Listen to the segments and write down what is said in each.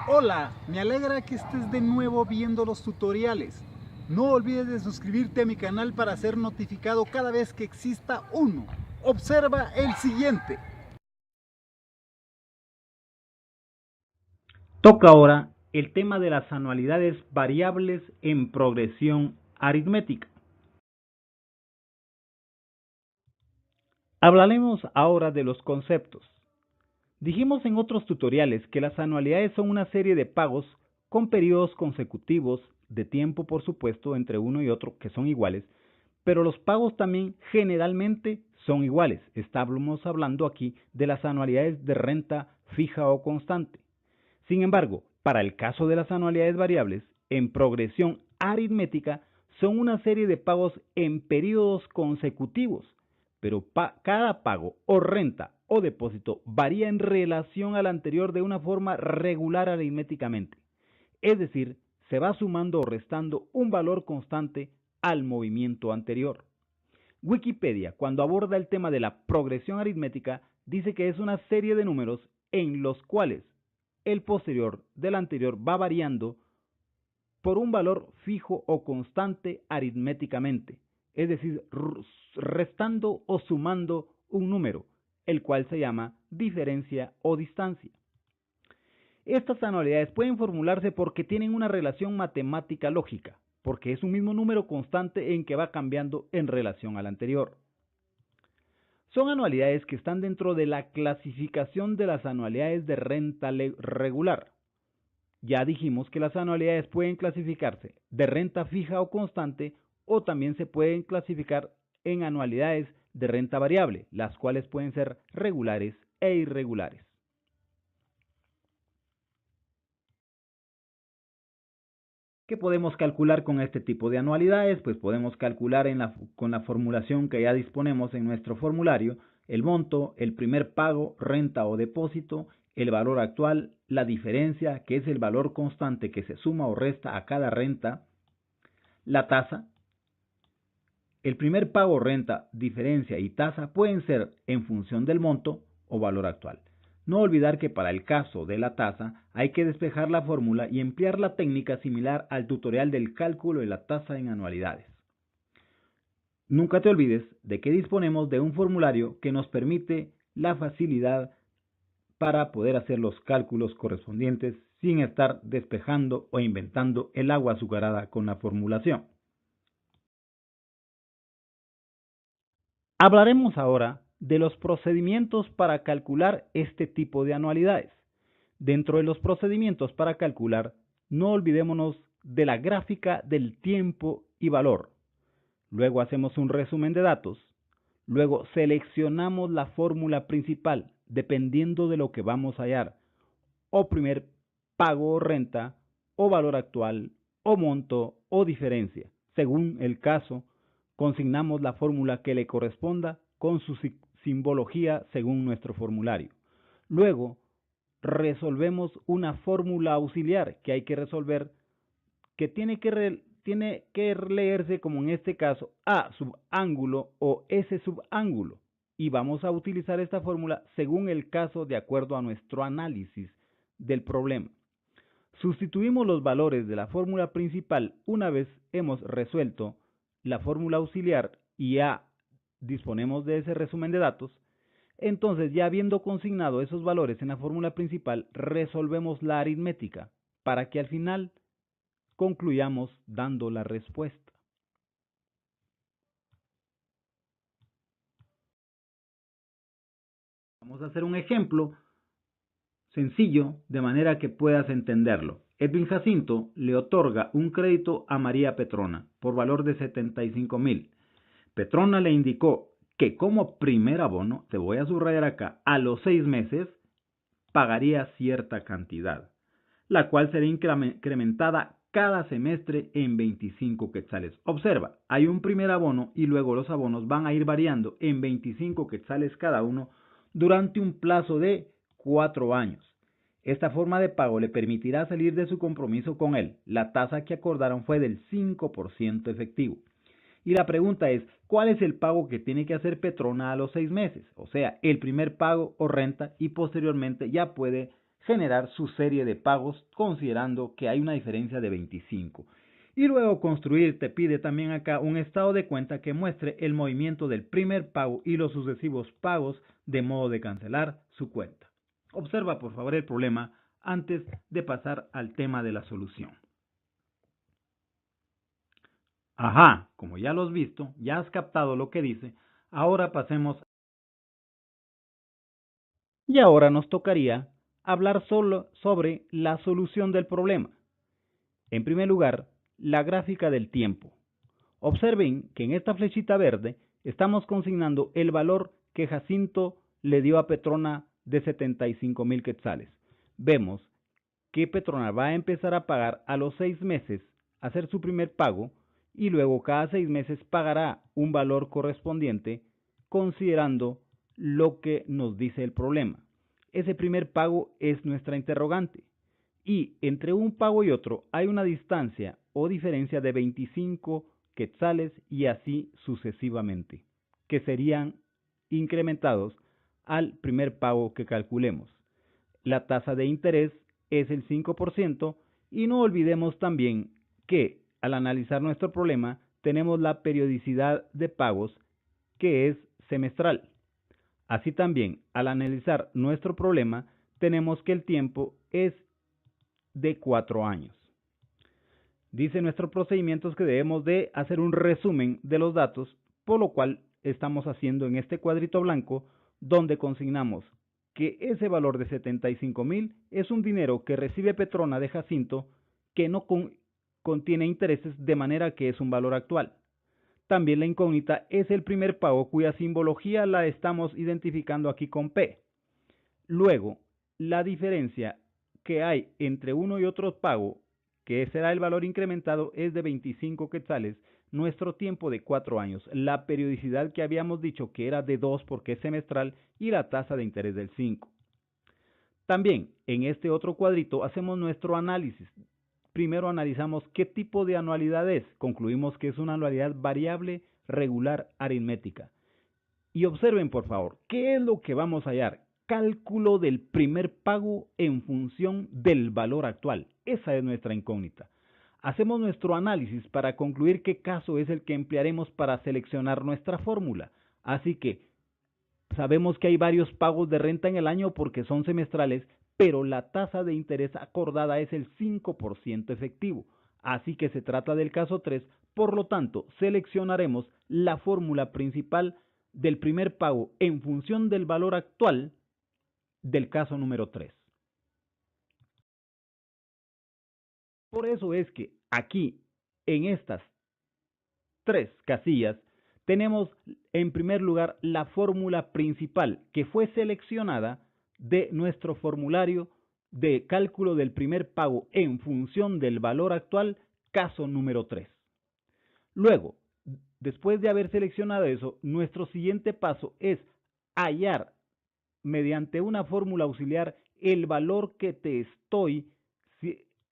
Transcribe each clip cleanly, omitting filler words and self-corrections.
Hola, me alegra que estés de nuevo viendo los tutoriales. No olvides de suscribirte a mi canal para ser notificado cada vez que exista uno. Observa el siguiente. Toca ahora el tema de las anualidades variables en progresión aritmética. Hablaremos ahora de los conceptos. Dijimos en otros tutoriales que las anualidades son una serie de pagos con periodos consecutivos de tiempo, por supuesto, entre uno y otro que son iguales, pero los pagos también generalmente son iguales. Estamos hablando aquí de las anualidades de renta fija o constante. Sin embargo, para el caso de las anualidades variables, en progresión aritmética, son una serie de pagos en periodos consecutivos, pero cada pago o renta o depósito varía en relación al anterior de una forma regular aritméticamente. Es decir, se va sumando o restando un valor constante al movimiento anterior. Wikipedia, cuando aborda el tema de la progresión aritmética, dice que es una serie de números en los cuales el posterior del anterior va variando por un valor fijo o constante aritméticamente, es decir, restando o sumando un número, el cual se llama diferencia o distancia. Estas anualidades pueden formularse porque tienen una relación matemática lógica, porque es un mismo número constante en que va cambiando en relación al anterior. Son anualidades que están dentro de la clasificación de las anualidades de renta regular. Ya dijimos que las anualidades pueden clasificarse de renta fija o constante o también se pueden clasificar en anualidades de renta variable, las cuales pueden ser regulares e irregulares. ¿Qué podemos calcular con este tipo de anualidades? Pues podemos calcular con la formulación que ya disponemos en nuestro formulario el monto, el primer pago, renta o depósito, el valor actual, la diferencia, que es el valor constante que se suma o resta a cada renta, la tasa. El primer pago, renta, diferencia y tasa pueden ser en función del monto o valor actual. No olvidar que para el caso de la tasa hay que despejar la fórmula y emplear la técnica similar al tutorial del cálculo de la tasa en anualidades. Nunca te olvides de que disponemos de un formulario que nos permite la facilidad para poder hacer los cálculos correspondientes sin estar despejando o inventando el agua azucarada con la formulación. Hablaremos ahora de los procedimientos para calcular este tipo de anualidades. Dentro de los procedimientos para calcular, no olvidémonos de la gráfica del tiempo y valor. Luego hacemos un resumen de datos. Luego seleccionamos la fórmula principal, dependiendo de lo que vamos a hallar. O primer pago o renta, o valor actual, o monto, o diferencia. Según el caso, consignamos la fórmula que le corresponda con su simbología según nuestro formulario. Luego, resolvemos una fórmula auxiliar que hay que resolver, que tiene que leerse como en este caso A subángulo o S subángulo. Y vamos a utilizar esta fórmula según el caso de acuerdo a nuestro análisis del problema. Sustituimos los valores de la fórmula principal una vez hemos resuelto la fórmula auxiliar y ya disponemos de ese resumen de datos. Entonces, ya habiendo consignado esos valores en la fórmula principal, resolvemos la aritmética para que al final concluyamos dando la respuesta. Vamos a hacer un ejemplo sencillo de manera que puedas entenderlo. Edwin Jacinto le otorga un crédito a María Petrona por valor de 75,000. Petrona le indicó que como primer abono, te voy a subrayar acá, a los 6 meses pagaría cierta cantidad, la cual será incrementada cada semestre en 25 quetzales. Observa, hay un primer abono y luego los abonos van a ir variando en 25 quetzales cada uno durante un plazo de 4 años. Esta forma de pago le permitirá salir de su compromiso con él. La tasa que acordaron fue del 5% efectivo. Y la pregunta es, ¿cuál es el pago que tiene que hacer Petrona a los 6 meses? O sea, el primer pago o renta y posteriormente ya puede generar su serie de pagos considerando que hay una diferencia de 25. Y luego construir te pide también acá un estado de cuenta que muestre el movimiento del primer pago y los sucesivos pagos de modo de cancelar su cuenta. Observa por favor el problema antes de pasar al tema de la solución. Ajá, como ya lo has visto, ya has captado lo que dice, ahora pasemos. Y ahora nos tocaría hablar solo sobre la solución del problema. En primer lugar, la gráfica del tiempo. Observen que en esta flechita verde estamos consignando el valor que Jacinto le dio a Petrona de 75,000 quetzales. Vemos que Petrona va a empezar a pagar a los 6 meses, hacer su primer pago, y luego cada 6 meses pagará un valor correspondiente considerando lo que nos dice el problema. Ese primer pago es nuestra interrogante. Y entre un pago y otro hay una distancia o diferencia de 25 quetzales y así sucesivamente, que serían incrementados al primer pago que calculemos. La tasa de interés es el 5% y no olvidemos también que al analizar nuestro problema tenemos la periodicidad de pagos que es semestral. Así también, al analizar nuestro problema, tenemos que el tiempo es de 4 años. Dice nuestro procedimiento que debemos de hacer un resumen de los datos, por lo cual estamos haciendo en este cuadrito blanco donde consignamos que ese valor de 75,000 es un dinero que recibe Petrona de Jacinto que no contiene intereses, de manera que es un valor actual. También la incógnita es el primer pago cuya simbología la estamos identificando aquí con P. Luego, la diferencia que hay entre uno y otro pago, que será el valor incrementado, es de 25 quetzales, nuestro tiempo de 4 años, la periodicidad que habíamos dicho que era de 2 porque es semestral y la tasa de interés del 5. También en este otro cuadrito hacemos nuestro análisis. Primero analizamos qué tipo de anualidad es. Concluimos que es una anualidad variable, regular, aritmética. Y observen por favor, ¿qué es lo que vamos a hallar? Cálculo del primer pago en función del valor actual. Esa es nuestra incógnita. Hacemos nuestro análisis para concluir qué caso es el que emplearemos para seleccionar nuestra fórmula. Así que sabemos que hay varios pagos de renta en el año porque son semestrales, pero la tasa de interés acordada es el 5% efectivo. Así que se trata del caso 3, por lo tanto, seleccionaremos la fórmula principal del primer pago en función del valor actual del caso número 3. Por eso es que aquí, en estas 3 casillas, tenemos en primer lugar la fórmula principal que fue seleccionada de nuestro formulario de cálculo del primer pago en función del valor actual, caso número 3. Luego, después de haber seleccionado eso, nuestro siguiente paso es hallar mediante una fórmula auxiliar el valor que te estoy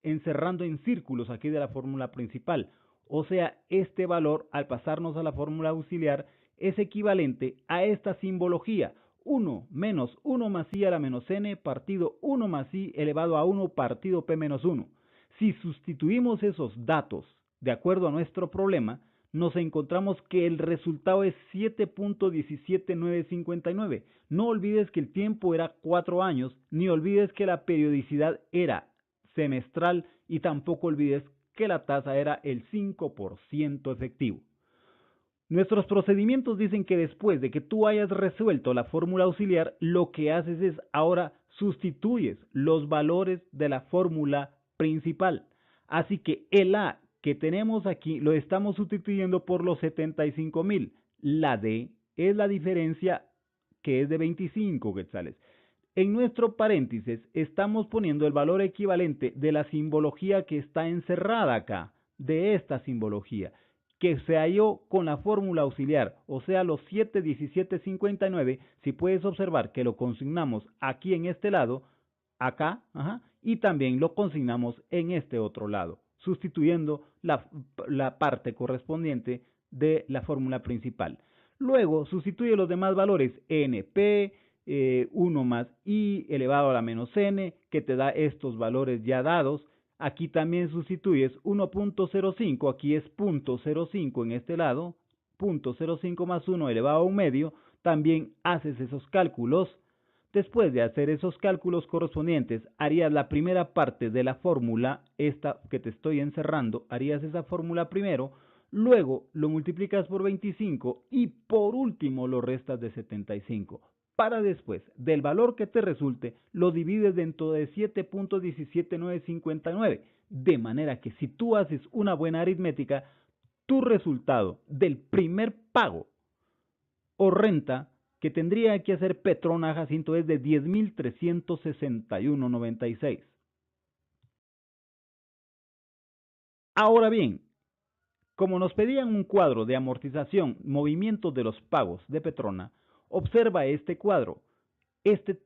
encerrando en círculos aquí de la fórmula principal. O sea, este valor, al pasarnos a la fórmula auxiliar, es equivalente a esta simbología: 1 menos 1 más i a la menos n partido 1 más i elevado a 1 partido p menos 1. Si sustituimos esos datos de acuerdo a nuestro problema, nos encontramos que el resultado es 7.17959. No olvides que el tiempo era 4 años, ni olvides que la periodicidad era semestral y tampoco olvides que la tasa era el 5% efectivo. Nuestros procedimientos dicen que después de que tú hayas resuelto la fórmula auxiliar, lo que haces es ahora sustituyes los valores de la fórmula principal. Así que el A que tenemos aquí lo estamos sustituyendo por los 75,000. La D es la diferencia que es de 25 quetzales. En nuestro paréntesis estamos poniendo el valor equivalente de la simbología que está encerrada acá, de esta simbología, que se halló con la fórmula auxiliar, o sea, los 7,1759. Si puedes observar que lo consignamos aquí en este lado, acá, y también lo consignamos en este otro lado, sustituyendo la parte correspondiente de la fórmula principal. Luego sustituye los demás valores, NP, 1 más i elevado a la menos n, que te da estos valores ya dados. Aquí también sustituyes 1.05, aquí es 0.05 en este lado, 0.05 más 1 elevado a un medio, también haces esos cálculos. Después de hacer esos cálculos correspondientes, harías la primera parte de la fórmula, esta que te estoy encerrando, harías esa fórmula primero, luego lo multiplicas por 25 y por último lo restas de 75. Para después, del valor que te resulte, lo divides dentro de 7.17959, de manera que si tú haces una buena aritmética, tu resultado del primer pago o renta que tendría que hacer Petrona Jacinto es de 10.361.96. Ahora bien, como nos pedían un cuadro de amortización, movimientos de los pagos de Petrona, observa este cuadro.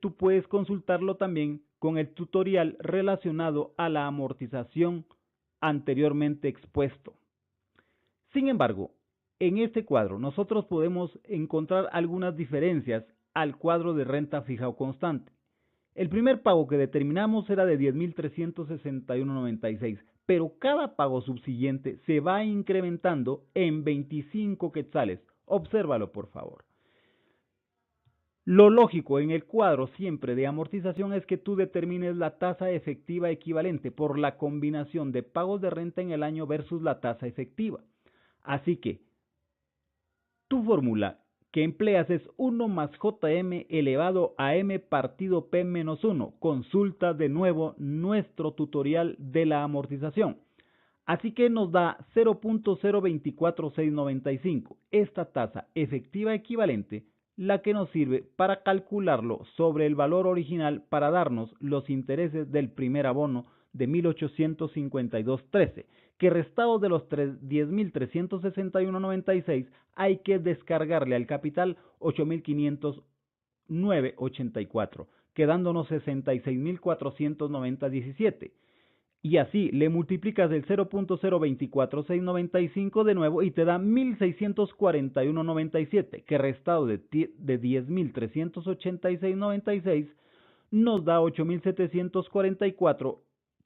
Tú puedes consultarlo también con el tutorial relacionado a la amortización anteriormente expuesto. Sin embargo, en este cuadro nosotros podemos encontrar algunas diferencias al cuadro de renta fija o constante. El primer pago que determinamos era de 10.361.96, pero cada pago subsiguiente se va incrementando en 25 quetzales. Obsérvalo, por favor. Lo lógico en el cuadro siempre de amortización es que tú determines la tasa efectiva equivalente por la combinación de pagos de renta en el año versus la tasa efectiva. Así que tu fórmula que empleas es 1 más JM elevado a M partido P menos 1. Consulta de nuevo nuestro tutorial de la amortización. Así que nos da 0.024695. Esta tasa efectiva equivalente, la que nos sirve para calcularlo sobre el valor original para darnos los intereses del primer abono de 1.852.13, que restado de los 10.361.96 hay que descargarle al capital 8.509.84, quedándonos 66.490.17. Y así le multiplicas el 0.024695 de nuevo y te da 1.641.97, que restado de 10.386.96 nos da 8.744,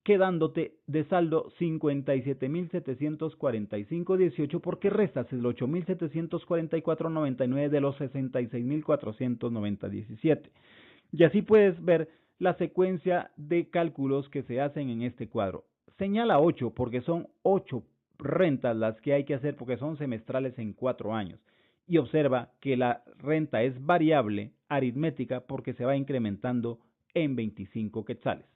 quedándote de saldo 57.745.18, porque restas el 8.744.99 de los 66.490.17. Y así puedes ver la secuencia de cálculos que se hacen en este cuadro. Señala 8 porque son 8 rentas las que hay que hacer porque son semestrales en 4 años. Y observa que la renta es variable aritmética porque se va incrementando en 25 quetzales.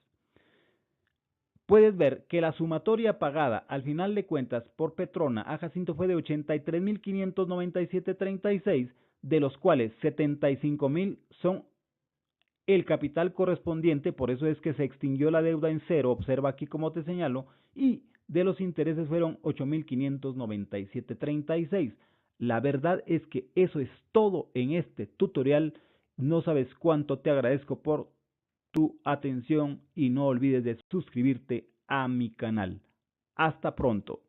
Puedes ver que la sumatoria pagada al final de cuentas por Petrona a Jacinto fue de 83.597.36, de los cuales 75.000 son el capital correspondiente, por eso es que se extinguió la deuda en cero, observa aquí como te señalo, y de los intereses fueron 8.597.36. La verdad es que eso es todo en este tutorial. No sabes cuánto te agradezco por tu atención y no olvides de suscribirte a mi canal. Hasta pronto.